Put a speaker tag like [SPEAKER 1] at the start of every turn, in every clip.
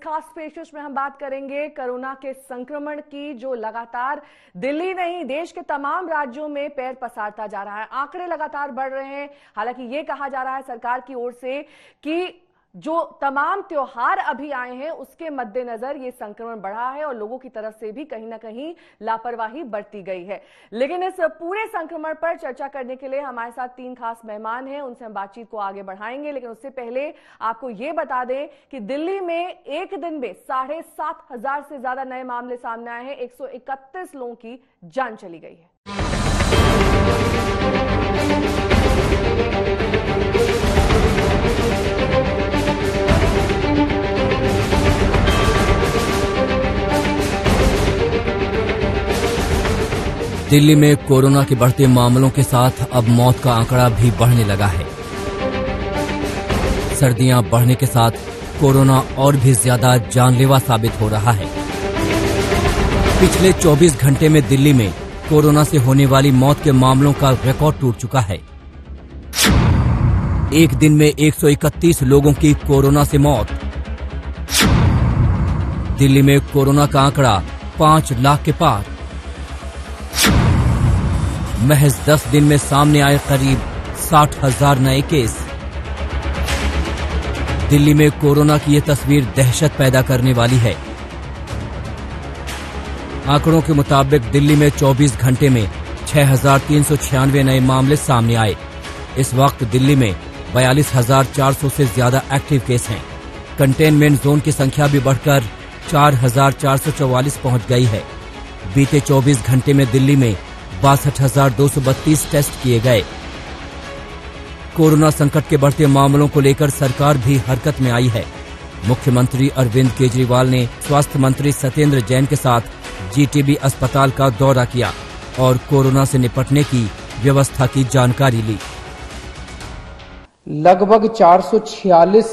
[SPEAKER 1] खास पेशकश में हम बात करेंगे कोरोना के संक्रमण की, जो लगातार दिल्ली नहीं देश के तमाम राज्यों में पैर पसारता जा रहा है। आंकड़े लगातार बढ़ रहे हैं। हालांकि ये कहा जा रहा है सरकार की ओर से कि जो तमाम त्योहार अभी आए हैं उसके मद्देनजर ये संक्रमण बढ़ा है और लोगों की तरफ से भी कहीं ना कहीं लापरवाही बरती गई है। लेकिन इस पूरे संक्रमण पर चर्चा करने के लिए हमारे साथ 3 खास मेहमान हैं, उनसे हम बातचीत को आगे बढ़ाएंगे। लेकिन उससे पहले आपको ये बता दें कि दिल्ली में एक दिन में 7,500 से ज्यादा नए मामले सामने आए हैं। 131 लोगों की जान चली गई है।
[SPEAKER 2] दिल्ली में कोरोना के बढ़ते मामलों के साथ अब मौत का आंकड़ा भी बढ़ने लगा है। सर्दियां बढ़ने के साथ कोरोना और भी ज्यादा जानलेवा साबित हो रहा है। पिछले 24 घंटे में दिल्ली में कोरोना से होने वाली मौत के मामलों का रिकॉर्ड टूट चुका है। एक दिन में 131 लोगों की कोरोना से मौत। दिल्ली में कोरोना का आंकड़ा 5 लाख के पार। महज 10 दिन में सामने आए करीब 60,000 नए केस। दिल्ली में कोरोना की यह तस्वीर दहशत पैदा करने वाली है। आंकड़ों के मुताबिक दिल्ली में 24 घंटे में 6,396 नए मामले सामने आए। इस वक्त दिल्ली में 42,400 से ज्यादा एक्टिव केस हैं। कंटेनमेंट जोन की संख्या भी बढ़कर 4,444 पहुंच गई है। बीते 24 घंटे में दिल्ली में 62,232 टेस्ट किए गए। कोरोना संकट के बढ़ते मामलों को लेकर सरकार भी हरकत में आई है। मुख्यमंत्री अरविंद केजरीवाल ने स्वास्थ्य मंत्री सत्येंद्र जैन के साथ जीटीबी अस्पताल का दौरा किया और कोरोना से निपटने की व्यवस्था की जानकारी ली।
[SPEAKER 3] लगभग 446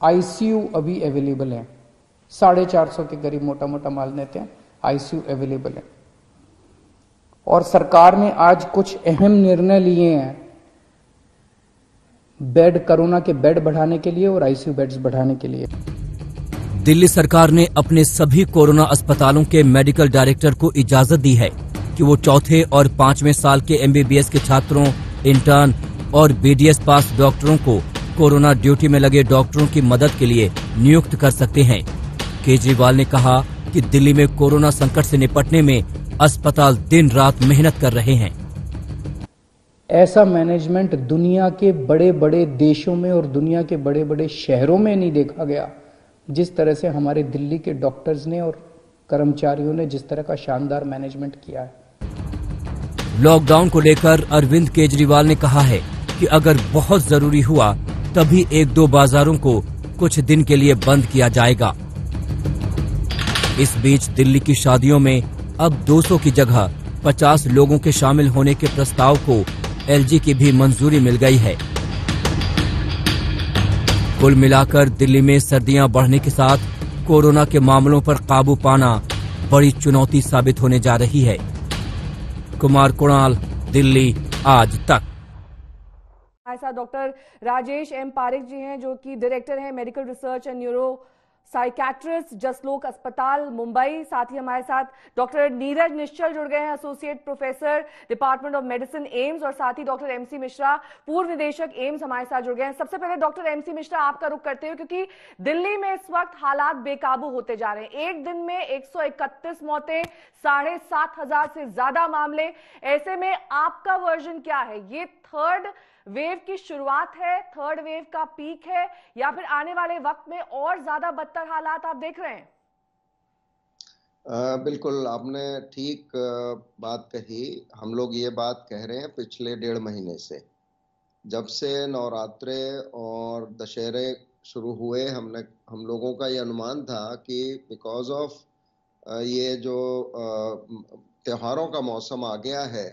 [SPEAKER 3] आईसीयू अभी अवेलेबल हैं। 450 के करीब मोटा मोटा मान लेते हैं आईसीयू अवेलेबल है। और सरकार ने आज कुछ अहम निर्णय लिए हैं कोरोना के बेड बढ़ाने के लिए और आईसीयू बेड्स बढ़ाने के लिए।
[SPEAKER 2] दिल्ली सरकार ने अपने सभी कोरोना अस्पतालों के मेडिकल डायरेक्टर को इजाजत दी है कि वो चौथे और 5वें साल के एमबीबीएस के छात्रों, इंटर्न और बीडीएस पास डॉक्टरों को कोरोना ड्यूटी में लगे डॉक्टरों की मदद के लिए नियुक्त कर सकते हैं। केजरीवाल ने कहा कि दिल्ली में कोरोना संकट से निपटने में अस्पताल दिन रात मेहनत कर रहे हैं।
[SPEAKER 3] ऐसा मैनेजमेंट दुनिया के बड़े बड़े देशों में और दुनिया के बड़े बड़े शहरों में नहीं देखा गया, जिस तरह से हमारे दिल्ली के डॉक्टर्स ने और कर्मचारियों ने जिस तरह का शानदार मैनेजमेंट किया है।
[SPEAKER 2] लॉकडाउन को लेकर अरविंद केजरीवाल ने कहा है कि अगर बहुत जरूरी हुआ तभी 1-2 बाजारों को कुछ दिन के लिए बंद किया जाएगा। इस बीच दिल्ली की शादियों में अब 200 की जगह 50 लोगों के शामिल होने के प्रस्ताव को एलजी की भी मंजूरी मिल गई है। कुल मिलाकर दिल्ली में सर्दियां बढ़ने के साथ कोरोना के मामलों पर काबू पाना बड़ी चुनौती साबित होने जा रही है। कुमार कुणाल, दिल्ली आज तक।
[SPEAKER 1] हमारे साथ डॉक्टर राजेश एम पारिक जी हैं, जो कि डायरेक्टर हैं medical research and neuro psychiatrist, Jaslok अस्पताल, मुंबई। साथ ही हमारे साथ डॉक्टर नीरज निश्चल जुड़ गए हैं, associate professor, department of medicine, AIIMS. और साथ ही डॉक्टर एमसी मिश्रा, पूर्व निदेशक, एम्स, हमारे साथ जुड़ गए हैं। सबसे पहले डॉक्टर एमसी मिश्रा, आपका रुख करते हुए, क्योंकि दिल्ली में इस वक्त हालात बेकाबू होते जा रहे हैं। एक दिन में 131 मौतें, 7,500 से ज्यादा मामले। ऐसे में आपका वर्जन क्या है? ये थर्ड वेव की शुरुआत है, थर्ड वेव का पीक है, या फिर आने वाले वक्त में और ज्यादा बदतर हालात आप देख रहे हैं?
[SPEAKER 4] बिल्कुल, आपने ठीक बात कही। हम लोग ये बात कह रहे हैं पिछले 1.5 महीने से, जब से नवरात्रे और दशहरे शुरू हुए। हम लोगों का ये अनुमान था कि बिकॉज ऑफ ये जो त्योहारों का मौसम आ गया है,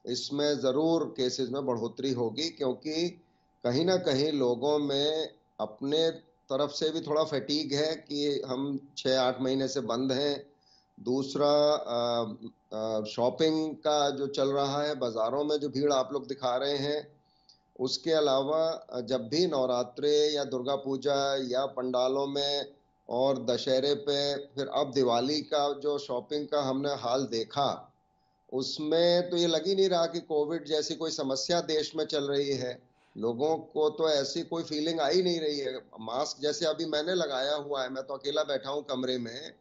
[SPEAKER 4] इसमें ज़रूर केसेस में बढ़ोतरी होगी, क्योंकि कहीं ना कहीं लोगों में अपने तरफ से भी थोड़ा फैटीग है कि हम 6-8 महीने से बंद हैं। दूसरा, शॉपिंग का जो चल रहा है, बाज़ारों में जो भीड़ आप लोग दिखा रहे हैं, उसके अलावा जब भी नवरात्रे या दुर्गा पूजा या पंडालों में और दशहरे पे फिर अब दिवाली का जो शॉपिंग का हमने हाल देखा, उसमें तो ये लग ही नहीं रहा कि कोविड जैसी कोई समस्या देश में चल रही है। लोगों को तो ऐसी कोई फीलिंग आई नहीं रही है। मास्क जैसे अभी मैंने लगाया हुआ है, मैं तो अकेला बैठा हूं कमरे में,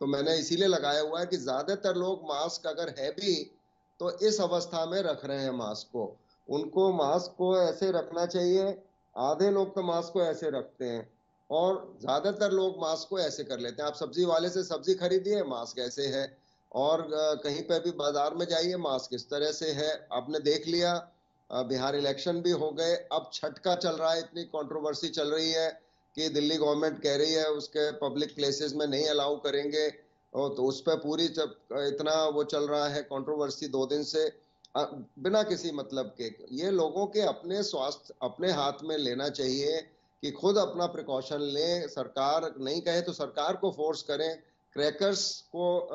[SPEAKER 4] तो मैंने इसीलिए लगाया हुआ है कि ज्यादातर लोग मास्क अगर है भी तो इस अवस्था में रख रहे हैं मास्क को। उनको मास्क को ऐसे रखना चाहिए। आधे लोग तो मास्क को ऐसे रखते हैं और ज्यादातर लोग मास्क को ऐसे कर लेते हैं। आप सब्जी वाले से सब्जी खरीदिए, मास्क ऐसे है। और कहीं पे भी बाजार में जाइए, मास्क इस तरह से है। आपने देख लिया, बिहार इलेक्शन भी हो गए, अब छठ का चल रहा है, इतनी कंट्रोवर्सी चल रही है कि दिल्ली गवर्नमेंट कह रही है उसके पब्लिक प्लेसेस में नहीं अलाउ करेंगे। और तो उस पर पूरी इतना वो चल रहा है कंट्रोवर्सी 2 दिन से, बिना किसी मतलब के। ये लोगों के अपने स्वास्थ्य अपने हाथ में लेना चाहिए कि खुद अपना प्रिकॉशन लें। सरकार नहीं कहे तो सरकार को फोर्स करें। क्रैकर्स को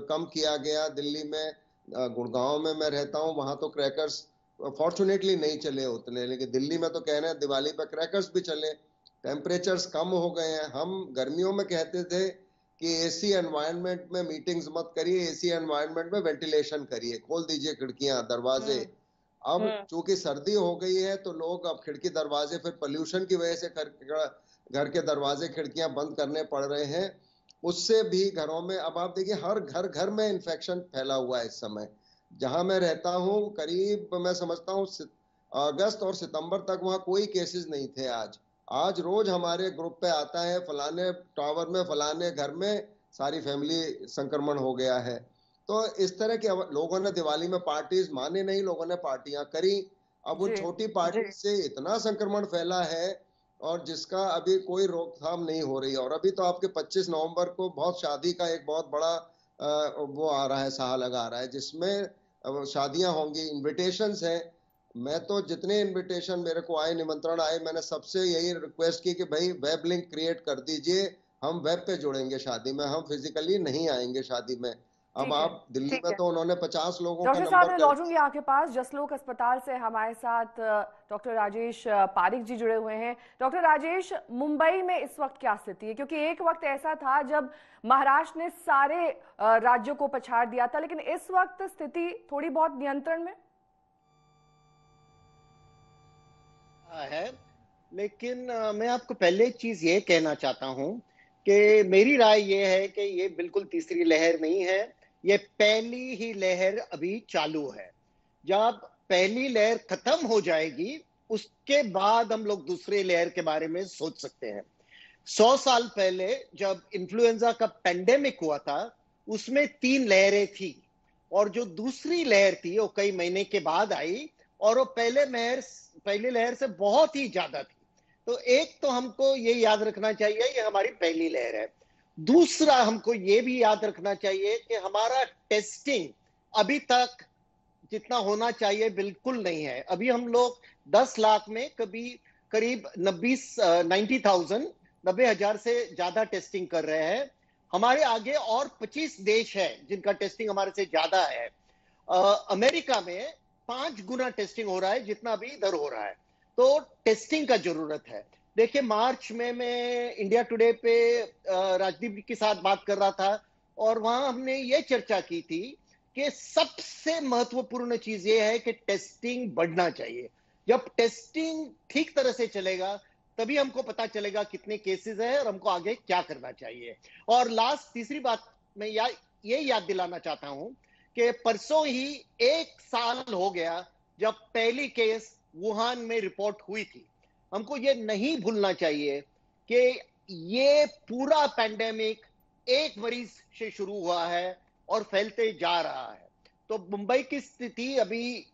[SPEAKER 4] कम किया गया दिल्ली में। गुड़गांव में मैं रहता हूं, वहां तो क्रैकर्स फॉर्चुनेटली नहीं चले उतने, लेकिन दिल्ली में तो कह रहे हैं दिवाली पर क्रैकर्स भी चले। टेम्परेचर्स कम हो गए हैं। हम गर्मियों में कहते थे कि एसी एनवायरनमेंट में मीटिंग्स मत करिए, एसी एनवायरनमेंट में वेंटिलेशन करिए, खोल दीजिए खिड़कियां दरवाजे। अब चूंकि सर्दी हो गई है तो लोग अब खिड़की दरवाजे फिर पोल्यूशन की वजह से घर के दरवाजे खिड़कियां बंद करने पड़ रहे हैं। उससे भी घरों में अब आप देखिए हर घर में इन्फेक्शन फैला हुआ है इस समय। जहां मैं रहता हूं करीब मैं समझता हूं अगस्त और सितंबर तक वहां कोई केसेस नहीं थे। आज रोज हमारे ग्रुप पे आता है फलाने टावर में फलाने घर में सारी फैमिली संक्रमण हो गया है। तो इस तरह के लोगों ने दिवाली में पार्टीज माने नहीं, लोगों ने पार्टियां करी। अब उन छोटी पार्टी से इतना संक्रमण फैला है और जिसका अभी कोई रोकथाम नहीं हो रही। और अभी तो आपके 25 नवंबर को बहुत शादी का एक बहुत बड़ा वो आ रहा है, साह लगा रहा है, जिसमें शादियां होंगी, इन्विटेशंस हैं। मैं तो जितने इनविटेशन मेरे को आए, निमंत्रण आए, मैंने सबसे यही रिक्वेस्ट की कि भाई वेब लिंक क्रिएट कर दीजिए, हम वेब पे जुड़ेंगे शादी में, हम फिजिकली नहीं आएंगे शादी में। अब आप दिल्ली में तो उन्होंने 50 लोगों का
[SPEAKER 1] डॉक्टर साहब,
[SPEAKER 4] नंबर
[SPEAKER 1] मैं
[SPEAKER 4] कर
[SPEAKER 1] लौटूंगी आपके पास। जसलोक अस्पताल से हमारे साथ डॉक्टर राजेश पारिक जी जुड़े हुए हैं। डॉक्टर राजेश, मुंबई में इस वक्त क्या स्थिति है? क्योंकि एक वक्त ऐसा था जब महाराष्ट्र ने सारे राज्यों को पछाड़ दिया था, लेकिन इस वक्त स्थिति थोड़ी बहुत नियंत्रण में
[SPEAKER 5] है। लेकिन मैं आपको पहले एक चीज ये कहना चाहता हूं कि मेरी राय ये है कि ये बिल्कुल तीसरी लहर नहीं है, ये पहली ही लहर अभी चालू है। जब पहली लहर खत्म हो जाएगी उसके बाद हम लोग दूसरी लहर के बारे में सोच सकते हैं। 100 साल पहले जब इन्फ्लुएंजा का पेंडेमिक हुआ था उसमें 3 लहरें थी, और जो दूसरी लहर थी वो कई महीने के बाद आई और वो पहली लहर से बहुत ही ज्यादा थी। तो एक तो हमको ये याद रखना चाहिए ये हमारी पहली लहर है। दूसरा हमको ये भी याद रखना चाहिए कि हमारा टेस्टिंग अभी तक जितना होना चाहिए बिल्कुल नहीं है। अभी हम लोग 10 लाख में करीब 90,000 से ज्यादा टेस्टिंग कर रहे हैं। हमारे आगे और 25 देश है जिनका टेस्टिंग हमारे से ज्यादा है। अमेरिका में 5 गुना टेस्टिंग हो रहा है जितना अभी इधर हो रहा है। तो टेस्टिंग का जरूरत है। देखिए, मार्च में मैं इंडिया टुडे पे राजदीप के साथ बात कर रहा था और वहां हमने ये चर्चा की थी कि सबसे महत्वपूर्ण चीज ये है कि टेस्टिंग बढ़ना चाहिए। जब टेस्टिंग ठीक तरह से चलेगा तभी हमको पता चलेगा कितने केसेस है और हमको आगे क्या करना चाहिए। और लास्ट तीसरी बात मैं ये याद दिलाना चाहता हूं कि परसों ही 1 साल हो गया जब पहली केस वुहान में रिपोर्ट हुई थी। हमको ये नहीं भूलना चाहिए कि ये पूरा पैंडेमिक एक मरीज से शुरू हुआ है और फैलते जा रहा है। तो मुंबई की स्थिति अभी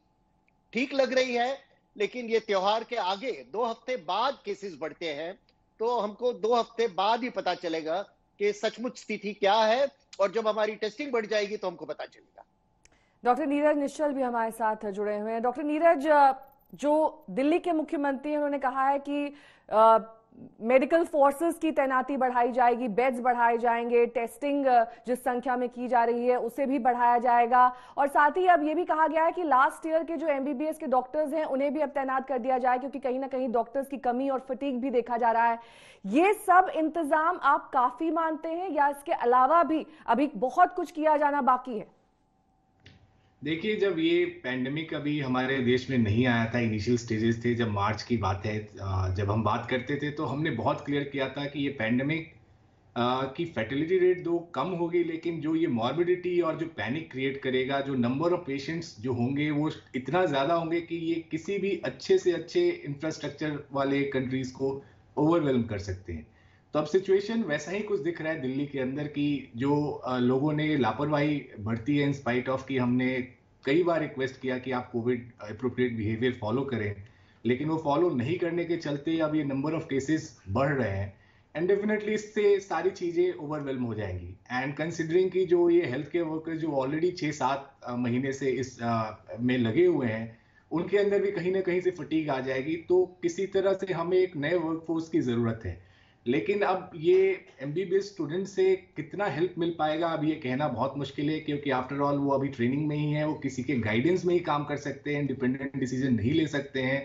[SPEAKER 5] ठीक लग रही है, लेकिन ये त्योहार के आगे 2 हफ्ते बाद केसेस बढ़ते हैं, तो हमको 2 हफ्ते बाद ही पता चलेगा कि सचमुच स्थिति क्या है। और जब हमारी टेस्टिंग बढ़ जाएगी तो हमको पता चलेगा।
[SPEAKER 1] डॉक्टर नीरज निश्चल भी हमारे साथ जुड़े हुए हैं। डॉक्टर नीरज, जो दिल्ली के मुख्यमंत्री हैं उन्होंने कहा है कि मेडिकल फोर्सेस की तैनाती बढ़ाई जाएगी, बेड्स बढ़ाए जाएंगे, टेस्टिंग जिस संख्या में की जा रही है उसे भी बढ़ाया जाएगा, और साथ ही अब ये भी कहा गया है कि लास्ट ईयर के जो एमबीबीएस के डॉक्टर्स हैं उन्हें भी अब तैनात कर दिया जाए, क्योंकि कहीं ना कहीं डॉक्टर्स की कमी और फटीग भी देखा जा रहा है। ये सब इंतजाम आप काफी मानते हैं या इसके अलावा भी अभी बहुत कुछ किया जाना बाकी है?
[SPEAKER 6] देखिए, जब ये पैंडेमिक अभी हमारे देश में नहीं आया था, इनिशियल स्टेजेस थे, जब मार्च की बात है, जब हम बात करते थे तो हमने बहुत क्लियर किया था कि ये पैंडेमिक की फर्टिलिटी रेट दो कम होगी, लेकिन जो ये मॉर्बिडिटी और जो पैनिक क्रिएट करेगा, जो नंबर ऑफ पेशेंट्स जो होंगे वो इतना ज़्यादा होंगे कि ये किसी भी अच्छे से अच्छे इंफ्रास्ट्रक्चर वाले कंट्रीज को ओवरवेलम कर सकते हैं। तो अब सिचुएशन वैसा ही कुछ दिख रहा है दिल्ली के अंदर की जो लोगों ने लापरवाही बढ़ती है, इन स्पाइट ऑफ कि हमने कई बार रिक्वेस्ट किया कि आप कोविड अप्रोप्रिएट बिहेवियर फॉलो करें, लेकिन वो फॉलो नहीं करने के चलते अब ये नंबर ऑफ केसेस बढ़ रहे हैं। एंड डेफिनेटली इससे सारी चीजें ओवरवेलम हो जाएंगी। एंड कंसिडरिंग कि जो ये हेल्थ केयर वर्कर्स जो ऑलरेडी 6-7 महीने से इस में लगे हुए हैं, उनके अंदर भी कहीं ना कहीं से फटीग आ जाएगी। तो किसी तरह से हमें एक नए वर्कफोर्स की जरूरत है, लेकिन अब ये एमबीबीएस स्टूडेंट से कितना हेल्प मिल पाएगा अब ये कहना बहुत मुश्किल है, क्योंकि आफ्टर ऑल वो अभी ट्रेनिंग में ही है, वो किसी के गाइडेंस में ही काम कर सकते हैं, इंडिपेंडेंट डिसीजन नहीं ले सकते हैं।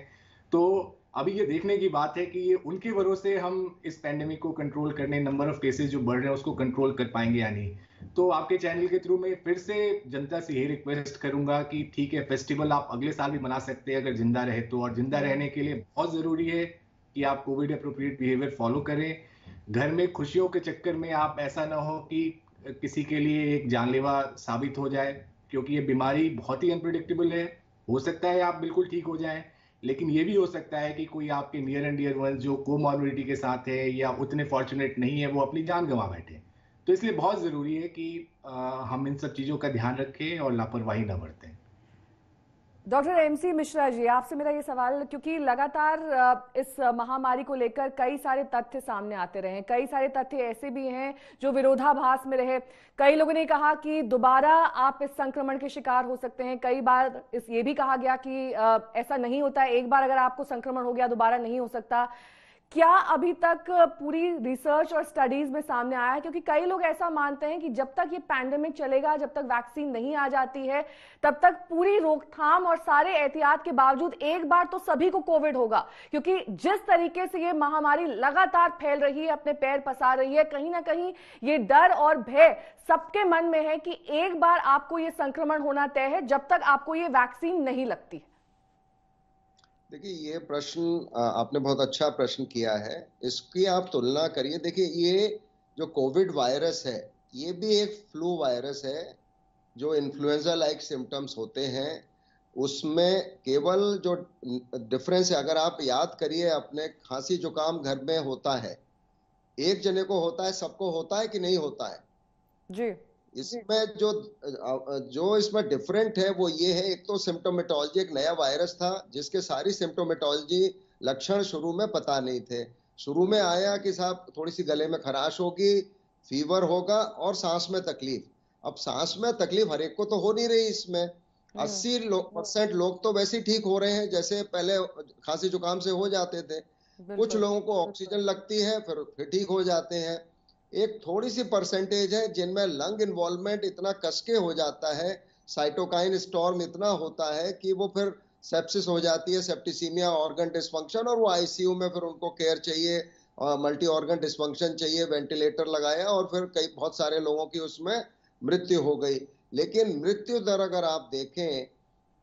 [SPEAKER 6] तो अभी ये देखने की बात है कि ये उनके भरोसे हम इस पैंडेमिक को कंट्रोल करने, नंबर ऑफ केसेस जो बढ़ रहे हैं उसको कंट्रोल कर पाएंगे या नहीं। तो आपके चैनल के थ्रू मैं फिर से जनता से यही रिक्वेस्ट करूंगा कि ठीक है, फेस्टिवल आप अगले साल भी मना सकते हैं अगर जिंदा रहे तो, और जिंदा रहने के लिए बहुत जरूरी है कि आप कोविड अप्रोप्रिएट बिहेवियर फॉलो करें। घर में खुशियों के चक्कर में आप ऐसा ना हो कि किसी के लिए एक जानलेवा साबित हो जाए, क्योंकि ये बीमारी बहुत ही अनप्रिडिक्टेबल है। हो सकता है आप बिल्कुल ठीक हो जाएं, लेकिन ये भी हो सकता है कि कोई आपके नियर एंड डियर वन जो कोमॉर्बिडिटी के साथ है या उतने फॉर्चुनेट नहीं है, वो अपनी जान गंवा बैठे। तो इसलिए बहुत जरूरी है कि हम इन सब चीजों का ध्यान रखें और लापरवाही न बरतें।
[SPEAKER 1] डॉक्टर एमसी मिश्रा जी, आपसे मेरा ये सवाल, क्योंकि लगातार इस महामारी को लेकर कई सारे तथ्य सामने आते रहे, कई सारे तथ्य ऐसे भी हैं जो विरोधाभास में रहे। कई लोगों ने कहा कि दोबारा आप इस संक्रमण के शिकार हो सकते हैं, कई बार ये भी कहा गया कि ऐसा नहीं होता है, एक बार अगर आपको संक्रमण हो गया दोबारा नहीं हो सकता। क्या अभी तक पूरी रिसर्च और स्टडीज में सामने आया है? क्योंकि कई लोग ऐसा मानते हैं कि जब तक ये पैंडेमिक चलेगा, जब तक वैक्सीन नहीं आ जाती है, तब तक पूरी रोकथाम और सारे एहतियात के बावजूद एक बार तो सभी को कोविड होगा, क्योंकि जिस तरीके से ये महामारी लगातार फैल रही है, अपने पैर पसार रही है, कहीं ना कहीं ये डर और भय सबके मन में है कि एक बार आपको ये संक्रमण होना तय है जब तक आपको ये वैक्सीन नहीं लगती।
[SPEAKER 4] देखिए, ये प्रश्न आपने बहुत अच्छा प्रश्न किया है। इसकी आप तुलना करिए। देखिए, ये जो कोविड वायरस है ये भी एक फ्लू वायरस है, जो इन्फ्लुएंजा लाइक सिम्टम्स होते हैं। उसमें केवल जो डिफरेंस है, अगर आप याद करिए, अपने खांसी जुकाम घर में होता है, एक जने को होता है, सबको होता है कि नहीं होता है
[SPEAKER 1] जी।
[SPEAKER 4] इसमें जो इसमें डिफरेंट है वो ये है, एक तो सिम्टोमेटोलॉजी, एक नया वायरस था जिसके सारी सिम्टोमेटोलॉजी लक्षण शुरू में पता नहीं थे। शुरू में आया कि साहब थोड़ी सी गले में खराश होगी, फीवर होगा और सांस में तकलीफ। अब सांस में तकलीफ हर एक को तो हो नहीं रही। इसमें 80% लोग तो वैसे ही ठीक हो रहे हैं, जैसे पहले खांसी जुकाम से हो जाते थे। कुछ लोगों को ऑक्सीजन लगती है, फिर ठीक हो जाते हैं। एक थोड़ी सी परसेंटेज है जिनमें लंग इन्वॉल्वमेंट इतना कसके हो जाता है, साइटोकाइन स्टॉर्म इतना होता है कि वो फिर सेप्सिस हो जाती है, सेप्टिसीमिया, ऑर्गन डिस्फंक्शन, और वो आईसीयू में फिर उनको केयर चाहिए, मल्टी ऑर्गन डिस्फंक्शन चाहिए, वेंटिलेटर लगाया, और फिर बहुत सारे लोगों की उसमें मृत्यु हो गई। लेकिन मृत्यु दर अगर आप देखें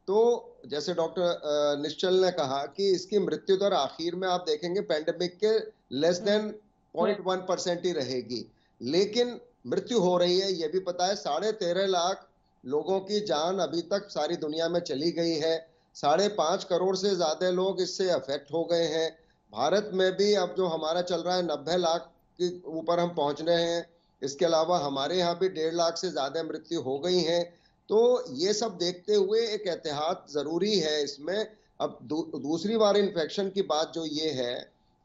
[SPEAKER 4] तो जैसे डॉक्टर निश्चल ने कहा कि इसकी मृत्यु दर आखिर में आप देखेंगे पैंडेमिक के लेस देन 0.1% ही रहेगी, लेकिन मृत्यु हो रही है। ये भी पता है 13.5 लाख लोगों की जान अभी तक सारी दुनिया में चली गई है। 5.5 करोड़ से ज्यादा लोग इससे अफेक्ट हो गए हैं। भारत में भी अब जो हमारा चल रहा है 90 लाख के ऊपर हम पहुंच रहे हैं। इसके अलावा हमारे यहाँ भी 1.5 लाख से ज्यादा मृत्यु हो गई है। तो ये सब देखते हुए एक एहतियात जरूरी है इसमें। अब दूसरी बार इन्फेक्शन की बात जो ये है,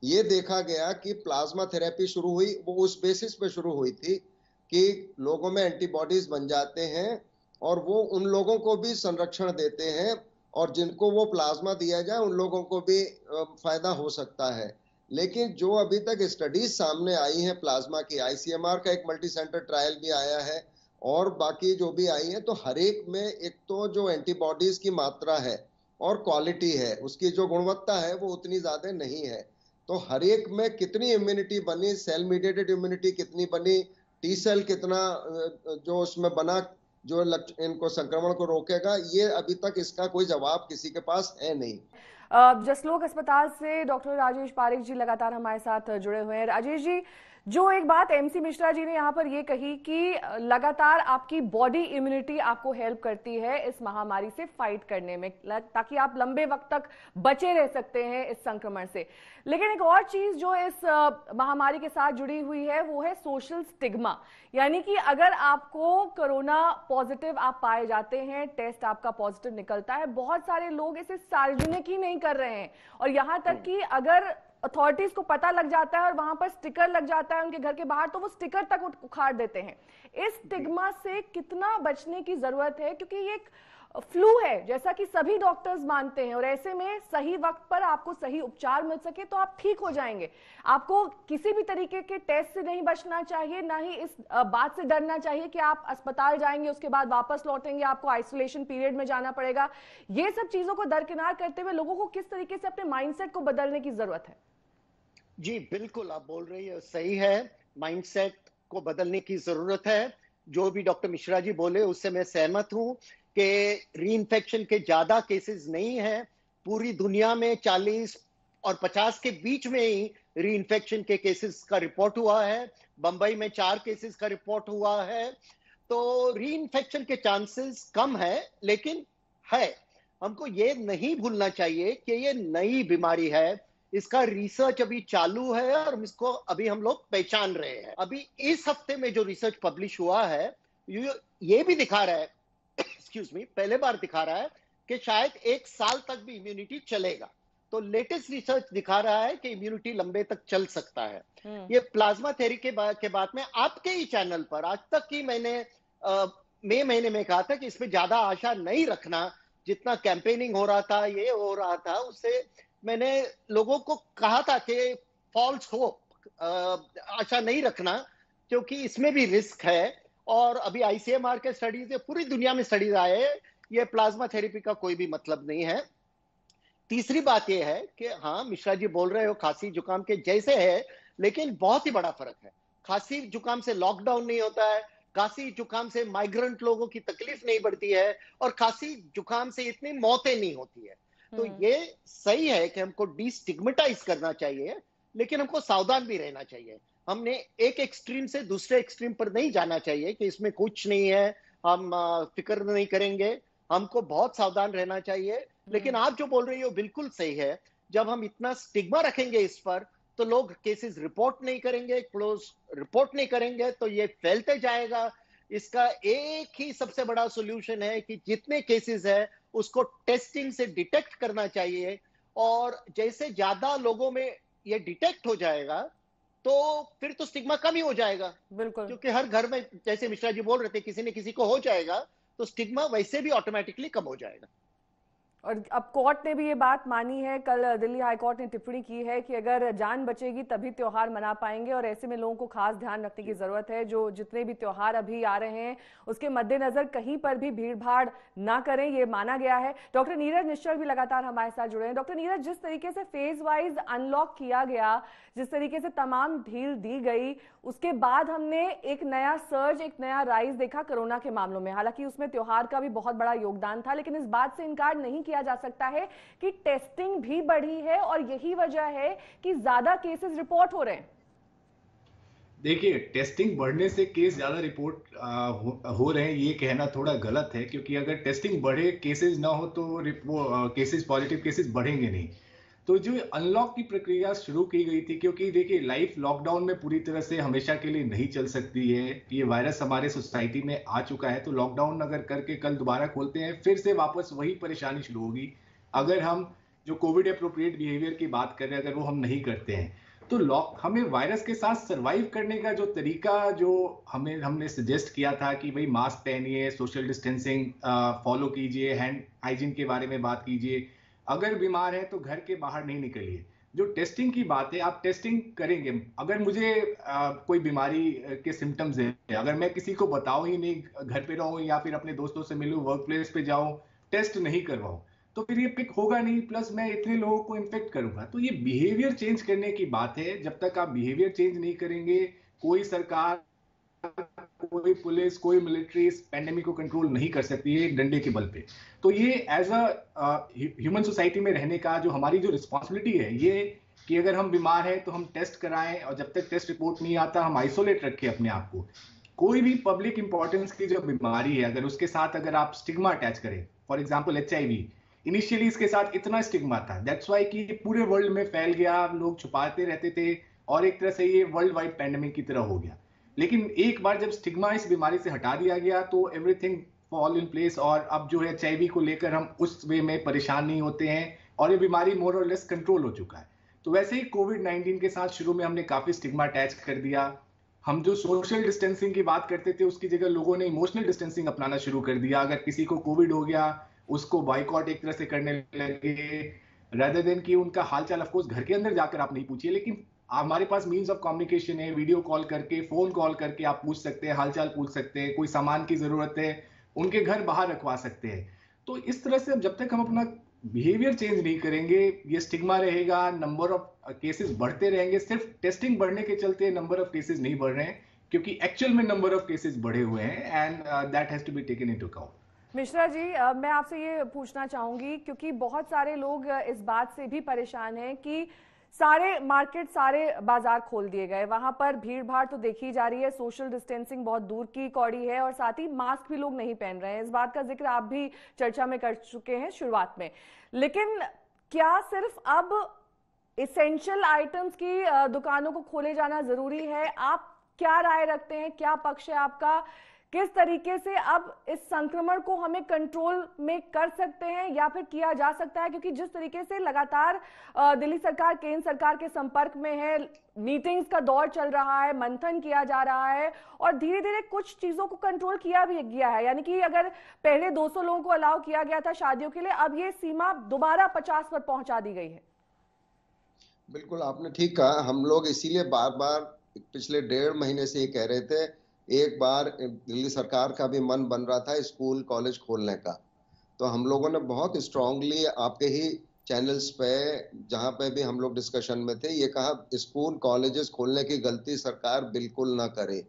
[SPEAKER 4] ये देखा गया कि प्लाज्मा थेरेपी शुरू हुई, वो उस बेसिस पे शुरू हुई थी कि लोगों में एंटीबॉडीज बन जाते हैं और वो उन लोगों को भी संरक्षण देते हैं, और जिनको वो प्लाज्मा दिया जाए उन लोगों को भी फायदा हो सकता है। लेकिन जो अभी तक स्टडीज सामने आई हैं प्लाज्मा की, आईसीएमआर का एक मल्टी सेंटर ट्रायल भी आया है और बाकी जो भी आई हैं, तो हर एक में एक तो जो एंटीबॉडीज की मात्रा है और क्वालिटी है, उसकी जो गुणवत्ता है वो उतनी ज्यादा नहीं है। तो हर एक में कितनी इम्यूनिटी बनी, सेल मीडिएटेड इम्यूनिटी कितनी बनी, टी सेल कितना जो उसमें बना जो इनको संक्रमण को रोकेगा, ये अभी तक इसका कोई जवाब किसी के पास है नहीं।
[SPEAKER 1] जसलोक अस्पताल से डॉक्टर राजेश पारिक जी लगातार हमारे साथ जुड़े हुए हैं। राजेश जी, जो एक बात एमसी मिश्रा जी ने यहाँ पर ये कही कि लगातार आपकी बॉडी इम्यूनिटी आपको हेल्प करती है इस महामारी से फाइट करने में, ताकि आप लंबे वक्त तक बचे रह सकते हैं इस संक्रमण से। लेकिन एक और चीज जो इस महामारी के साथ जुड़ी हुई है वो है सोशल स्टिग्मा, यानी कि अगर आपको कोरोना पॉजिटिव आप पाए जाते हैं, टेस्ट आपका पॉजिटिव निकलता है, बहुत सारे लोग इसे सार्वजनिक ही नहीं कर रहे हैं और यहां तक कि अगर अथॉरिटीज को पता लग जाता है और वहां पर स्टिकर लग जाता है उनके घर के बाहर, तो वो स्टिकर तक उखाड़ देते हैं। इस स्टिग्मा से कितना बचने की जरूरत है, क्योंकि ये एक फ्लू है जैसा कि सभी डॉक्टर्स मानते हैं और ऐसे में सही वक्त पर आपको सही उपचार मिल सके तो आप ठीक हो जाएंगे। आपको किसी भी तरीके के टेस्ट से नहीं बचना चाहिए, ना ही इस बात से डरना चाहिए कि आप अस्पताल जाएंगे उसके बाद वापस लौटेंगे, आपको आइसोलेशन पीरियड में जाना पड़ेगा। ये सब चीजों को दरकिनार करते हुए लोगों को किस तरीके से अपने माइंडसेट को बदलने की जरूरत है?
[SPEAKER 5] जी बिल्कुल, आप बोल रही है सही है, माइंडसेट को बदलने की जरूरत है। जो भी डॉक्टर मिश्रा जी बोले उससे मैं सहमत हूं कि रीइंफेक्शन के ज्यादा केसेस नहीं है। पूरी दुनिया में 40 और 50 के बीच में ही रीइंफेक्शन के केसेस का रिपोर्ट हुआ है। बंबई में 4 केसेस का रिपोर्ट हुआ है। तो रीइंफेक्शन के चांसेस कम है, लेकिन है। हमको ये नहीं भूलना चाहिए कि ये नई बीमारी है, इसका रिसर्च अभी चालू है और इसको अभी हम लोग पहचान रहे हैं। अभी इस हफ्ते में जो रिसर्च पब्लिश हुआ है ये भी दिखा रहा है एक्सक्यूज मी, पहले बार दिखा रहा है कि शायद 1 साल तक भी इम्यूनिटी चलेगा। तो लेटेस्ट रिसर्च दिखा रहा है कि इम्यूनिटी लंबे तक चल सकता है। ये प्लाज्मा थेरेपी के बाद में आपके ही चैनल पर आज तक की मैंने मई महीने में कहा था कि इसमें ज्यादा आशा नहीं रखना। जितना कैंपेनिंग हो रहा था, ये हो रहा था, उससे मैंने लोगों को कहा था कि फॉल्स होप, आशा नहीं रखना, क्योंकि इसमें भी रिस्क है। और अभी आईसीएमआर के स्टडीज, पूरी दुनिया में स्टडीज आए, ये प्लाज्मा थेरेपी का कोई भी मतलब नहीं है। तीसरी बात यह है कि हाँ, मिश्रा जी बोल रहे हो खांसी जुकाम के जैसे है, लेकिन बहुत ही बड़ा फर्क है। खांसी जुकाम से लॉकडाउन नहीं होता है, खांसी जुकाम से माइग्रेंट लोगों की तकलीफ नहीं बढ़ती है, और खांसी जुकाम से इतनी मौतें नहीं होती है। तो ये सही है कि हमको डिस्टिग्मेटाइज करना चाहिए, लेकिन हमको सावधान भी रहना चाहिए। हमने एक एक्सट्रीम से दूसरे एक्सट्रीम पर नहीं जाना चाहिए कि इसमें कुछ नहीं है, हम फिक्र नहीं करेंगे। हमको बहुत सावधान रहना चाहिए। लेकिन आप जो बोल रही हो बिल्कुल सही है। जब हम इतना स्टिग्मा रखेंगे इस पर, तो लोग केसेस रिपोर्ट नहीं करेंगे, क्लोज रिपोर्ट नहीं करेंगे, तो ये फैलते जाएगा। इसका एक ही सबसे बड़ा सोल्यूशन है कि जितने केसेस है उसको टेस्टिंग से डिटेक्ट करना चाहिए, और जैसे ज्यादा लोगों में ये डिटेक्ट हो जाएगा तो फिर तो स्टिग्मा कम ही हो जाएगा।
[SPEAKER 1] बिल्कुल,
[SPEAKER 5] क्योंकि हर घर में, जैसे मिश्रा जी बोल रहे थे, किसी न किसी को हो जाएगा, तो स्टिग्मा वैसे भी ऑटोमेटिकली कम हो जाएगा।
[SPEAKER 1] और अब कोर्ट ने भी ये बात मानी है। कल दिल्ली हाई कोर्ट ने टिप्पणी की है कि अगर जान बचेगी तभी त्योहार मना पाएंगे, और ऐसे में लोगों को खास ध्यान रखने की जरूरत है। जो जितने भी त्योहार अभी आ रहे हैं उसके मद्देनजर कहीं पर भी भीड़ भाड़ ना करें, ये माना गया है। डॉक्टर नीरज निश्चल भी लगातार हमारे साथ जुड़े हैं। डॉक्टर नीरज, जिस तरीके से फेज वाइज अनलॉक किया गया, जिस तरीके से तमाम ढील दी गई, उसके बाद हमने एक नया सर्ज, एक नया राइज देखा कोरोना के मामलों में। हालांकि उसमें त्योहार का भी बहुत बड़ा योगदान था, लेकिन इस बात से इनकार नहीं किया जा सकता है कि टेस्टिंग भी बढ़ी है और यही वजह है कि ज्यादा केसेस रिपोर्ट हो रहे हैं।
[SPEAKER 6] देखिए, टेस्टिंग बढ़ने से केस ज्यादा रिपोर्ट हो रहे हैं, ये कहना थोड़ा गलत है। क्योंकि अगर टेस्टिंग बढ़े, केसेस ना हो, तो वो केसेस, पॉजिटिव केसेस बढ़ेंगे नहीं। तो जो अनलॉक की प्रक्रिया शुरू की गई थी, क्योंकि देखिए लाइफ लॉकडाउन में पूरी तरह से हमेशा के लिए नहीं चल सकती है। ये वायरस हमारे सोसाइटी में आ चुका है, तो लॉकडाउन अगर करके कल दोबारा खोलते हैं, फिर से वापस वही परेशानी शुरू होगी। अगर हम जो कोविड अप्रोप्रिएट बिहेवियर की बात कर रहे हैं, अगर वो हम नहीं करते हैं, तो हमें वायरस के साथ सरवाइव करने का जो तरीका जो हमने सजेस्ट किया था कि भाई मास्क पहनिए, सोशल डिस्टेंसिंग फॉलो कीजिए, हैंड हाइजीन के बारे में बात कीजिए, अगर बीमार है तो घर के बाहर नहीं निकलिए। जो टेस्टिंग की बात है, आप टेस्टिंग करेंगे। अगर मुझे कोई बीमारी के सिम्टम्स है, अगर मैं किसी को बताऊं ही नहीं, घर पे रहूं या फिर अपने दोस्तों से मिलूं, वर्क प्लेस पे जाऊं, टेस्ट नहीं करवाऊं, तो फिर ये पिक होगा नहीं, प्लस मैं इतने लोगों को इन्फेक्ट करूंगा। तो ये बिहेवियर चेंज करने की बात है। जब तक आप बिहेवियर चेंज नहीं करेंगे, कोई सरकार, कोई पुलिस, कोई मिलिट्री इस पेंडेमिक को कंट्रोल नहीं कर सकती है एक डंडे के बल पे। तो ये एज अ ह्यूमन सोसाइटी में रहने का जो हमारी जो रिस्पॉन्सिबिलिटी है, ये कि अगर हम बीमार हैं तो हम टेस्ट कराएं, और जब तक टेस्ट रिपोर्ट नहीं आता हम आइसोलेट रखें अपने आप को। कोई भी पब्लिक इंपॉर्टेंस की जो बीमारी है, अगर उसके साथ अगर आप स्टिग्मा अटैच करें, फॉर एग्जाम्पल HIV, इनिशियली इसके साथ इतना स्टिग्मा था, दैट्स वाई कि पूरे वर्ल्ड में फैल गया, लोग छुपाते रहते थे, और एक तरह से ये वर्ल्ड वाइड पैंडेमिक की तरह हो गया। लेकिन एक बार जब स्टिग्मा इस बीमारी से हटा दिया गया तो एवरीथिंग फॉल इन प्लेस, और अब जो है HIV को लेकर हम उस वे में परेशान नहीं होते हैं, और ये बीमारी मोर और लेस कंट्रोल हो चुका है। तो वैसे ही कोविड-19 के साथ शुरू में हमने काफी स्टिग्मा अटैच कर दिया। हम जो सोशल डिस्टेंसिंग की बात करते थे, उसकी जगह लोगों ने इमोशनल डिस्टेंसिंग अपनाना शुरू कर दिया। अगर किसी को कोविड हो गया, उसको बाइकआउट एक तरह से करने लगे, रादर देन कि उनका हालचाल। ऑफ कोर्स घर के अंदर जाकर आप नहीं पूछिए, लेकिन हमारे पास मीन्स ऑफ कम्युनिकेशन है, वीडियो कॉल करके, फोन कॉल करके आप पूछ सकते हैं, हालचाल पूछ सकते हैं, कोई सामान की जरूरत है उनके घर बाहर रखवा सकते हैं। तो इस तरह से जब तक हम अपना बिहेवियर चेंज नहीं करेंगे, ये स्टिग्मा रहेगा, नंबर ऑफ केसेस बढ़ते रहेंगे। सिर्फ टेस्टिंग बढ़ने के चलते नंबर ऑफ केसेस नहीं बढ़ रहे हैं, क्योंकि एक्चुअल में नंबर ऑफ केसेस बढ़े हुए हैं, and that has to be taken into account.
[SPEAKER 1] Mishra ji, मैं आपसे ये पूछना चाहूंगी, क्योंकि बहुत सारे लोग इस बात से भी परेशान हैं कि सारे मार्केट, सारे बाजार खोल दिए गए, वहां पर भीड़ भाड़ तो देखी जा रही है, सोशल डिस्टेंसिंग बहुत दूर की कौड़ी है, और साथ ही मास्क भी लोग नहीं पहन रहे हैं। इस बात का जिक्र आप भी चर्चा में कर चुके हैं शुरुआत में। लेकिन क्या सिर्फ अब इसेंशियल आइटम्स की दुकानों को खोले जाना जरूरी है? आप क्या राय रखते हैं, क्या पक्ष है आपका? किस तरीके से अब इस संक्रमण को हमें कंट्रोल में कर सकते हैं या फिर किया जा सकता है? क्योंकि जिस तरीके से लगातार दिल्ली सरकार केंद्र सरकार के संपर्क में है, मीटिंग्स का दौर चल रहा है, मंथन किया जा रहा है, और धीरे धीरे कुछ चीजों को कंट्रोल किया भी गया है। यानी कि अगर पहले 200 लोगों को अलाउ किया गया था शादियों के लिए, अब ये सीमा दोबारा 50 पर पहुंचा दी गई है।
[SPEAKER 4] बिल्कुल आपने ठीक कहा। हम लोग इसीलिए बार बार पिछले 1.5 महीने से ये कह रहे थे। एक बार दिल्ली सरकार का भी मन बन रहा था स्कूल कॉलेज खोलने का, तो हम लोगों ने बहुत स्ट्रांगली आपके ही चैनल्स पे, जहां पे भी हम लोग डिस्कशन में थे, ये कहा स्कूल कॉलेजेस खोलने की गलती सरकार बिल्कुल ना करे,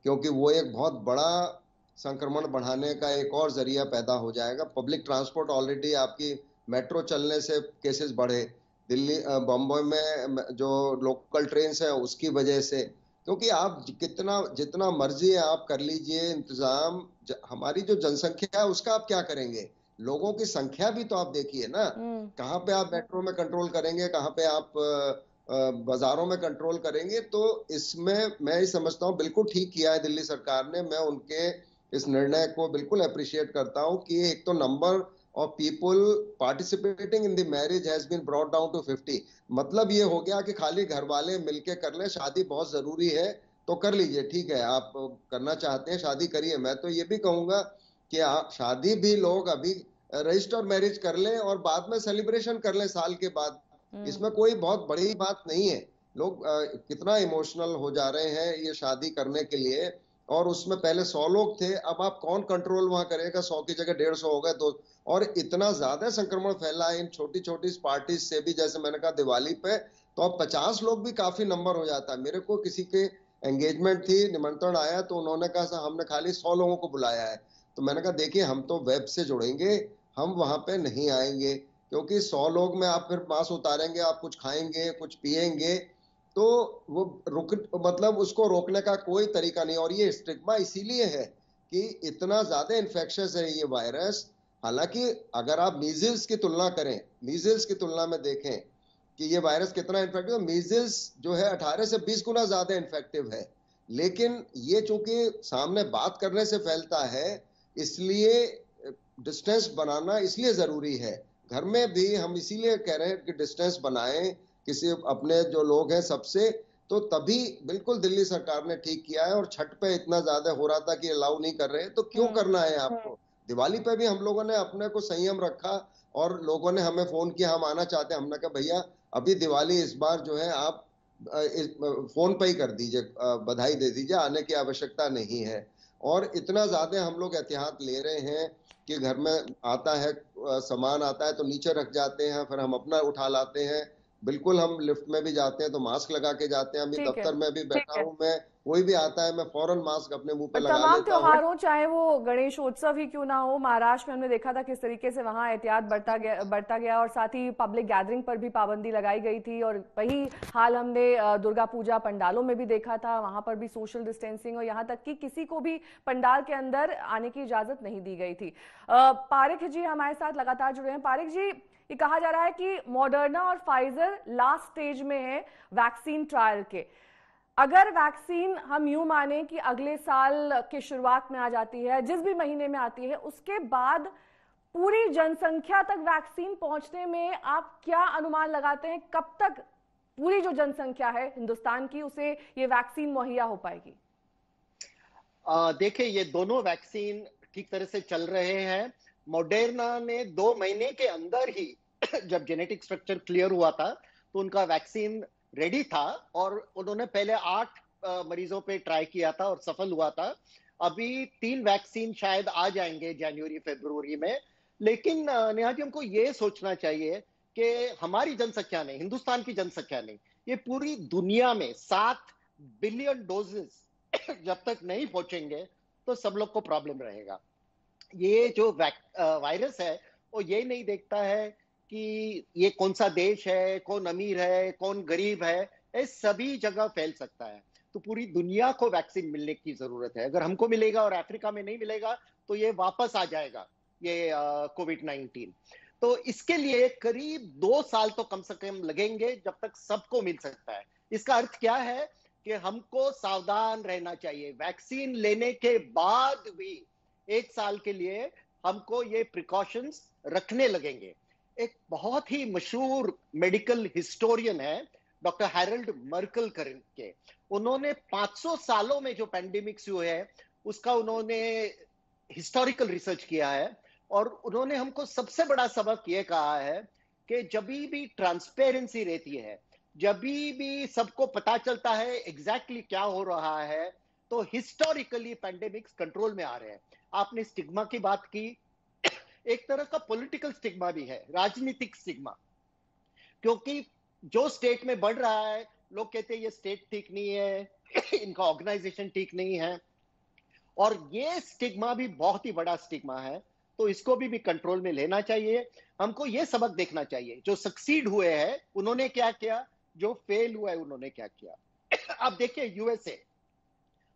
[SPEAKER 4] क्योंकि वो एक बहुत बड़ा संक्रमण बढ़ाने का एक और जरिया पैदा हो जाएगा। पब्लिक ट्रांसपोर्ट ऑलरेडी, आपकी मेट्रो चलने से केसेस बढ़े, दिल्ली बॉम्बे में जो लोकल ट्रेन है उसकी वजह से, क्योंकि आप जितना मर्जी है आप कर लीजिए इंतजाम, हमारी जो जनसंख्या है उसका आप क्या करेंगे? लोगों की संख्या भी तो आप देखिए ना, कहाँ पे आप मेट्रो में कंट्रोल करेंगे, कहाँ पे आप बाजारों में कंट्रोल करेंगे? तो इसमें मैं ही समझता हूँ बिल्कुल ठीक किया है दिल्ली सरकार ने। मैं उनके इस निर्णय को बिल्कुल अप्रिशिएट करता हूँ कि एक तो number of people participating in the marriage has been brought down to 50। मतलब ये हो गया कि खाली घर वाले मिलके कर ले, शादी बहुत जरूरी है तो कर लीजिए, ठीक है, आप करना चाहते हैं शादी करिए। मैं तो ये भी कहूंगा कि आप शादी भी लोग अभी रजिस्टर मैरिज कर लें और बाद में सेलिब्रेशन कर लें साल के बाद, इसमें कोई बहुत बड़ी बात नहीं है। लोग कितना इमोशनल हो जा रहे हैं ये शादी करने के लिए, और उसमें पहले 100 लोग थे, अब आप कौन कंट्रोल वहां करेगा? 100 की जगह 150 हो गए तो, और इतना ज्यादा संक्रमण फैला है इन छोटी छोटी पार्टीज से भी। जैसे मैंने कहा दिवाली पे तो अब 50 लोग भी काफी नंबर हो जाता है। मेरे को किसी के एंगेजमेंट थी, निमंत्रण आया तो उन्होंने कहा हमने खाली 100 लोगों को बुलाया है। तो मैंने कहा देखिए हम तो वेब से जुड़ेंगे, हम वहां पे नहीं आएंगे, क्योंकि 100 लोग में आप फिर मांस उतारेंगे, आप कुछ खाएंगे कुछ पिएंगे तो वो मतलब उसको रोकने का कोई तरीका नहीं। और ये स्टिग्मा इसीलिए है कि इतना ज्यादा इन्फेक्शियस है ये वायरस। हालांकि अगर आप मीजल्स की तुलना करें, मीजल्स की तुलना में देखें कि ये वायरस कितना इन्फेक्टिव है, मीजल्स जो है 18 से 20 गुना ज्यादा इन्फेक्टिव है, लेकिन ये चूंकि सामने बात करने से फैलता है इसलिए डिस्टेंस बनाना इसलिए जरूरी है। घर में भी हम इसीलिए कह रहे हैं कि डिस्टेंस बनाएं किसी अपने जो लोग हैं सबसे। तो तभी बिल्कुल दिल्ली सरकार ने ठीक किया है। और छठ पे इतना ज्यादा हो रहा था कि अलाउ नहीं कर रहे, तो क्यों करना है आपको? दिवाली पे भी हम लोगों ने अपने को संयम रखा और लोगों ने हमें फोन किया, हम आना चाहते हैं। हमने कहा भैया अभी दिवाली इस बार जो है आप फोन पे ही कर दीजिए, बधाई दे दीजिए, आने की आवश्यकता नहीं है। और इतना ज्यादा हम लोग एहतियात ले रहे हैं कि घर में आता है सामान आता है तो नीचे रख जाते हैं, फिर हम अपना उठा लाते हैं। बिल्कुल, हम लिफ्ट में भी जाते हैं तो मास्क लगा के जाते हैं। अभी
[SPEAKER 1] ठीक है,
[SPEAKER 4] दफ्तर में भी बैठा हूं मैं, कोई भी आता है मैं फौरन मास्क अपने मुंह पे लगा
[SPEAKER 1] तमाम
[SPEAKER 4] लेता हूं।
[SPEAKER 1] त्योहारों, चाहे वो गणेशोत्सव ही क्यों ना हो, महाराष्ट्र में हमने देखा था किस तरीके से वहां एहतियात बढ़ता गया और साथ ही पब्लिक गैदरिंग पर भी पाबंदी लगाई गई थी। और वही हाल हमने दुर्गा पूजा पंडालों में भी देखा था, वहां पर भी सोशल डिस्टेंसिंग और यहाँ तक कि किसी को भी पंडाल के अंदर आने की इजाजत नहीं दी गई थी। पारिक जी हमारे साथ लगातार जुड़े हैं। पारिक जी, ये कहा जा रहा है कि मॉडर्ना और फाइजर लास्ट स्टेज में है वैक्सीन ट्रायल के। अगर वैक्सीन हम यूं माने कि अगले साल के शुरुआत में आ जाती है, जिस भी महीने में आती है, उसके बाद पूरी जनसंख्या तक वैक्सीन पहुंचने में आप क्या अनुमान लगाते हैं? कब तक पूरी जो जनसंख्या है हिंदुस्तान की, उसे ये वैक्सीन मुहैया हो पाएगी?
[SPEAKER 5] देखिए, ये दोनों वैक्सीन ठीक तरह से चल रहे हैं। मॉडर्ना ने 2 महीने के अंदर ही जब जेनेटिक स्ट्रक्चर क्लियर हुआ था तो उनका वैक्सीन रेडी था और उन्होंने पहले 8 मरीजों पे ट्राई किया था और सफल हुआ था। अभी 3 वैक्सीन शायद आ जाएंगे जनवरी फरवरी में। लेकिन नेहा जी, हमको ये सोचना चाहिए कि हमारी जनसंख्या नहीं, हिंदुस्तान की जनसंख्या नहीं, ये पूरी दुनिया में 7 बिलियन डोजेस जब तक नहीं पहुंचेंगे तो सब लोग को प्रॉब्लम रहेगा। ये जो वायरस है वो ये नहीं देखता है कि ये कौन सा देश है, कौन अमीर है, कौन गरीब है, ये सभी जगह फैल सकता है। तो पूरी दुनिया को वैक्सीन मिलने की जरूरत है। अगर हमको मिलेगा और अफ्रीका में नहीं मिलेगा तो ये वापस आ जाएगा, ये कोविड-19। तो इसके लिए करीब 2 साल तो कम से कम लगेंगे जब तक सबको मिल सकता है। इसका अर्थ क्या है कि हमको सावधान रहना चाहिए। वैक्सीन लेने के बाद भी 1 साल के लिए हमको ये प्रिकॉशंस रखने लगेंगे। एक बहुत ही मशहूर मेडिकल हिस्टोरियन है डॉक्टर हैरोल्ड मर्कल करके, उन्होंने 500 सालों में जो पैंडेमिक्स हुए हैं उसका उन्होंने हिस्टोरिकल रिसर्च किया है और उन्होंने हमको सबसे बड़ा सबक ये कहा है कि जब भी ट्रांसपेरेंसी रहती है, जब भी सबको पता चलता है एग्जैक्टली क्या हो रहा है, तो हिस्टोरिकली पैंडेमिक्स कंट्रोल में आ रहे हैं। आपने स्टिग्मा की बात की, एक तरह का पॉलिटिकल स्टिग्मा भी है, राजनीतिक स्टिग्मा, क्योंकि जो स्टेट में बढ़ रहा है लोग कहते हैं ये स्टेट ठीक नहीं है, इनका ऑर्गेनाइजेशन ठीक नहीं है, और ये स्टिग्मा भी बहुत ही बड़ा स्टिग्मा है। तो इसको भी कंट्रोल में लेना चाहिए। हमको ये सबक देखना चाहिए, जो सक्सीड हुए हैं उन्होंने क्या किया, जो फेल हुआ है उन्होंने क्या किया। अब देखिए, यूएसए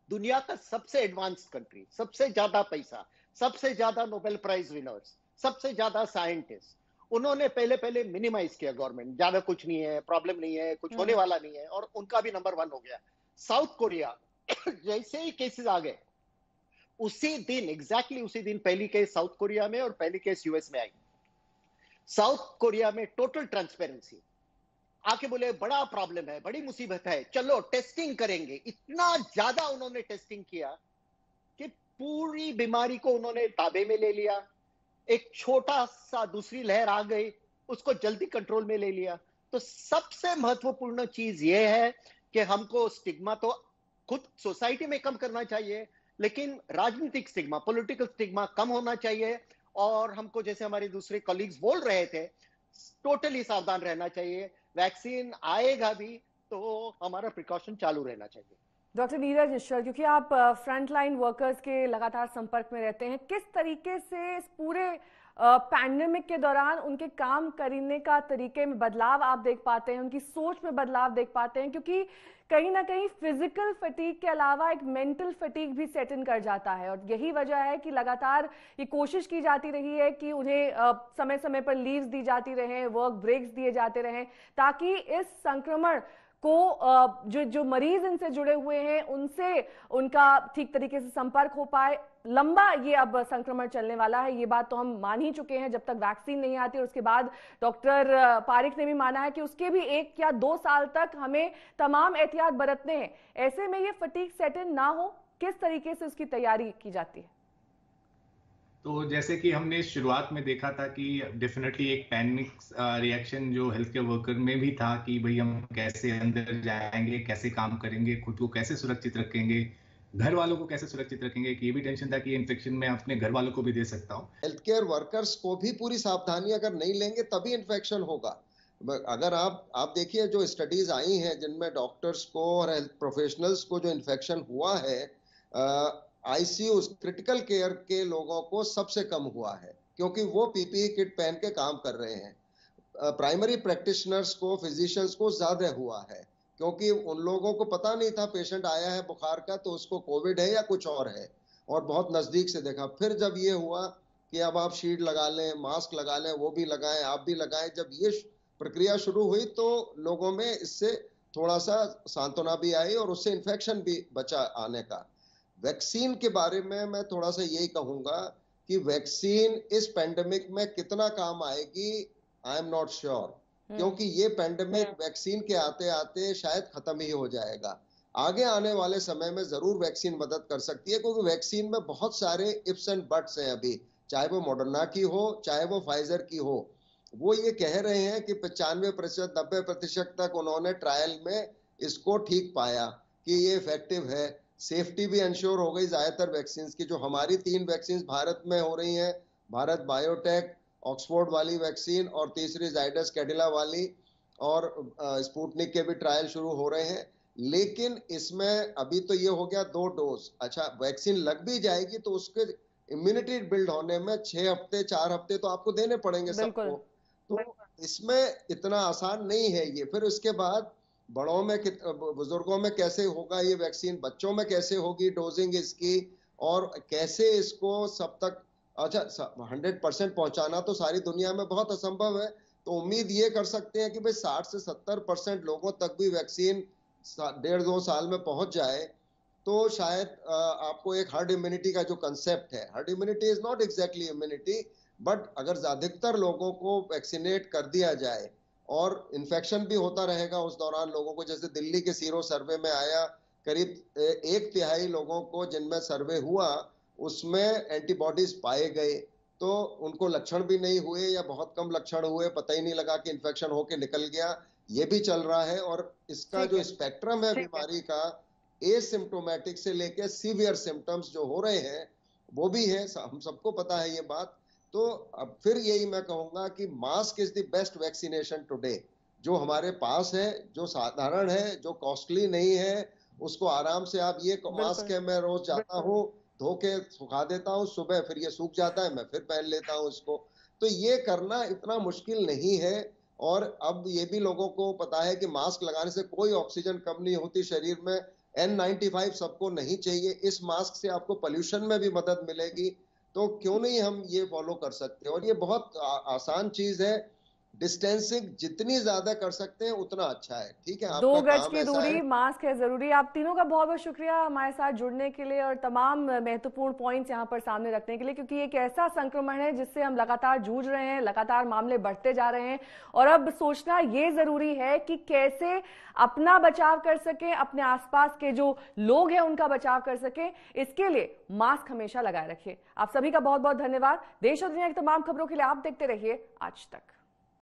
[SPEAKER 5] दुनिया का सबसे एडवांस्ड कंट्री, सबसे ज्यादा पैसा, सबसे ज्यादा नोबेल प्राइज विनर्स, सबसे ज्यादा साइंटिस्ट, उन्होंने पहले मिनिमाइज किया गवर्नमेंट, ज्यादा कुछ नहीं है, प्रॉब्लम नहीं है, कुछ होने वाला नहीं है, और उनका भी नंबर 1 हो गया। साउथ कोरिया जैसे ही केसेस आ गए उसी दिन, एग्जैक्टली उसी दिन पहली केस साउथ कोरिया में और पहली केस यूएस में आई। साउथ कोरिया में टोटल ट्रांसपेरेंसी, आके बोले बड़ा प्रॉब्लम है, बड़ी मुसीबत है, चलो टेस्टिंग करेंगे। इतना ज्यादा उन्होंने टेस्टिंग किया कि पूरी बीमारी को उन्होंने ताबे में ले लिया। एक छोटा सा दूसरी लहर आ गई, उसको जल्दी कंट्रोल में ले लिया। तो सबसे महत्वपूर्ण चीज ये है कि हमको स्टिग्मा तो खुद सोसाइटी में कम करना चाहिए, लेकिन राजनीतिक स्टिग्मा, पॉलिटिकल स्टिग्मा कम होना चाहिए। और हमको, जैसे हमारे दूसरे कॉलीग्स बोल रहे थे, टोटली सावधान रहना चाहिए। वैक्सीन आएगा भी तो हमारा प्रिकॉशन चालू रहना चाहिए।
[SPEAKER 1] डॉक्टर नीरज निश्चल, क्योंकि आप फ्रंटलाइन वर्कर्स के लगातार संपर्क में रहते हैं, किस तरीके से इस पूरे पैंडेमिक के दौरान उनके काम करने का तरीके में बदलाव आप देख पाते हैं, उनकी सोच में बदलाव देख पाते हैं? क्योंकि कहीं ना कहीं फिजिकल फटीग के अलावा एक मेंटल फटीग भी सेट इन कर जाता है, और यही वजह है कि लगातार ये कोशिश की जाती रही है कि उन्हें समय समय पर लीव्स दी जाती रहे, वर्क ब्रेक्स दिए जाते रहें, ताकि इस संक्रमण को जो मरीज इनसे जुड़े हुए हैं उनसे उनका ठीक तरीके से संपर्क हो पाए। लंबा ये अब संक्रमण चलने वाला है, ये बात तो हम मान ही चुके हैं जब तक वैक्सीन नहीं आती। और उसके बाद डॉक्टर पारिक ने भी माना है कि उसके भी 1 या 2 साल तक हमें तमाम एहतियात बरतने हैं। ऐसे में ये फटीग सेट इन ना हो, किस तरीके से उसकी तैयारी की जाती है?
[SPEAKER 6] तो जैसे कि हमने शुरुआत में देखा था कि डेफिनेटली एक पैनिक रिएक्शन जो हेल्थ केयर वर्कर में भी था कि भाई हम कैसे अंदर जाएंगे, कैसे काम करेंगे, खुद को कैसे सुरक्षित रखेंगे, घर वालों को कैसे सुरक्षित रखेंगे, कि ये भी टेंशन था कि इन्फेक्शन मैं अपने घर वालों को भी दे सकता हूँ।
[SPEAKER 4] हेल्थ केयर वर्कर्स को भी पूरी सावधानी अगर नहीं लेंगे तभी इन्फेक्शन होगा। अगर आप देखिए जो स्टडीज आई हैं जिनमें डॉक्टर्स को और हेल्थ प्रोफेशनल्स को जो इन्फेक्शन हुआ है, आईसीयू क्रिटिकल केयर के लोगों को सबसे कम हुआ है, क्योंकि वो पीपीई किट पहन के काम कर रहे हैं। प्राइमरी प्रैक्टिशनर्स को, फिजिशियंस को ज्यादा हुआ है, क्योंकि उन लोगों को पता नहीं था पेशेंट आया है बुखार का तो उसको कोविड है या कुछ और है, और बहुत नजदीक से देखा। फिर जब ये हुआ कि अब आप शील्ड लगा लें, मास्क लगा लें, वो भी लगाएं, आप भी लगाएं, जब ये प्रक्रिया शुरू हुई तो लोगों में इससे थोड़ा सा सांत्वना भी आई और उससे इन्फेक्शन भी बचा आने का। वैक्सीन के बारे में मैं थोड़ा सा यही कहूंगा कि वैक्सीन इस पेंडेमिक में कितना काम आएगी, आई एम नॉट श्योर, क्योंकि ये पेंडेमिक वैक्सीन के आते आते शायद खत्म ही हो जाएगा। आगे आने वाले समय में जरूर वैक्सीन मदद कर सकती है, क्योंकि वैक्सीन में बहुत सारे इफ्स एंड बट्स हैं अभी, चाहे वो मॉडर्ना की हो चाहे वो फाइजर की हो। वो ये कह रहे हैं कि 95% 90% तक उन्होंने ट्रायल में इसको ठीक पाया कि ये इफेक्टिव है। सेफ्टी भी इंश्योर हो गई ज्यादातर वैक्सीन की। जो हमारी 3 वैक्सीन भारत में हो रही हैं, भारत बायोटेक, ऑक्सफोर्ड वाली वैक्सीन और तीसरी जाइडस कैडिला वाली, और स्पुतनिक के भी ट्रायल शुरू हो रहे हैं। लेकिन इसमें अभी तो ये हो गया 2 डोज। अच्छा, वैक्सीन लग भी जाएगी तो उसके इम्यूनिटी बिल्ड होने में 6 हफ्ते 4 हफ्ते तो आपको देने पड़ेंगे सबको, तो इसमें इतना आसान नहीं है ये। फिर उसके बाद बड़ों में, बुजुर्गों में कैसे होगा ये वैक्सीन, बच्चों में कैसे होगी डोजिंग इसकी, और कैसे इसको सब तक 100% पहुंचाना तो सारी दुनिया में बहुत असंभव है। तो उम्मीद ये कर सकते हैं कि भाई 60 से 70% लोगों तक भी वैक्सीन 1.5-2 साल में पहुंच जाए, तो शायद आपको एक हर्ड इम्यूनिटी का जो कंसेप्ट है, herd immunity is not exactly immunity, but अगर अधिकतर लोगों को वैक्सीनेट कर दिया जाए और इन्फेक्शन भी होता रहेगा उस दौरान लोगों को, जैसे दिल्ली के सीरो सर्वे में आया, करीब 1/3 लोगों को जिनमें सर्वे हुआ उसमें एंटीबॉडीज पाए गए, तो उनको लक्षण भी नहीं हुए या बहुत कम लक्षण हुए, पता ही नहीं लगा कि इन्फेक्शन होके निकल गया। ये भी चल रहा है। और इसका जो स्पेक्ट्रम है बीमारी का, एसिम्प्टोमेटिक से लेके सीवियर सिम्टम्स जो हो रहे हैं वो भी है, हम सबको पता है ये बात। तो अब फिर यही मैं कहूंगा कि mask is the best vaccination today, जो हमारे पास है, जो साधारण है, जो कॉस्टली नहीं है, उसको आराम से आप, ये मास्क है मैं रोज जाता हूँ धो के सुखा देता हूँ, सुबह फिर ये सूख जाता है, मैं फिर पहन लेता हूँ इसको। तो ये करना इतना मुश्किल नहीं है। और अब ये भी लोगों को पता है कि मास्क लगाने से कोई ऑक्सीजन कम नहीं होती शरीर में। N95 सबको नहीं चाहिए, इस मास्क से आपको पोल्यूशन में भी मदद मिलेगी, तो क्यों नहीं हम ये फॉलो कर सकते हैं। और ये बहुत आसान चीज है, डिस्टेंसिंग जितनी ज्यादा कर सकते हैं उतना अच्छा है। ठीक है,
[SPEAKER 1] 2 गज की दूरी, मास्क है जरूरी। आप तीनों का बहुत बहुत शुक्रिया हमारे साथ जुड़ने के लिए और तमाम महत्वपूर्ण पॉइंट्स यहाँ पर सामने रखने के लिए, क्योंकि एक ऐसा संक्रमण है जिससे हम लगातार जूझ रहे हैं, लगातार मामले बढ़ते जा रहे हैं, और अब सोचना ये जरूरी है कि कैसे अपना बचाव कर सकें, अपने आसपास के जो लोग हैं उनका बचाव कर सकें। इसके लिए मास्क हमेशा लगाए रखिए। आप सभी का बहुत बहुत धन्यवाद। देश और दुनिया की तमाम खबरों के लिए आप देखते रहिए आज तक।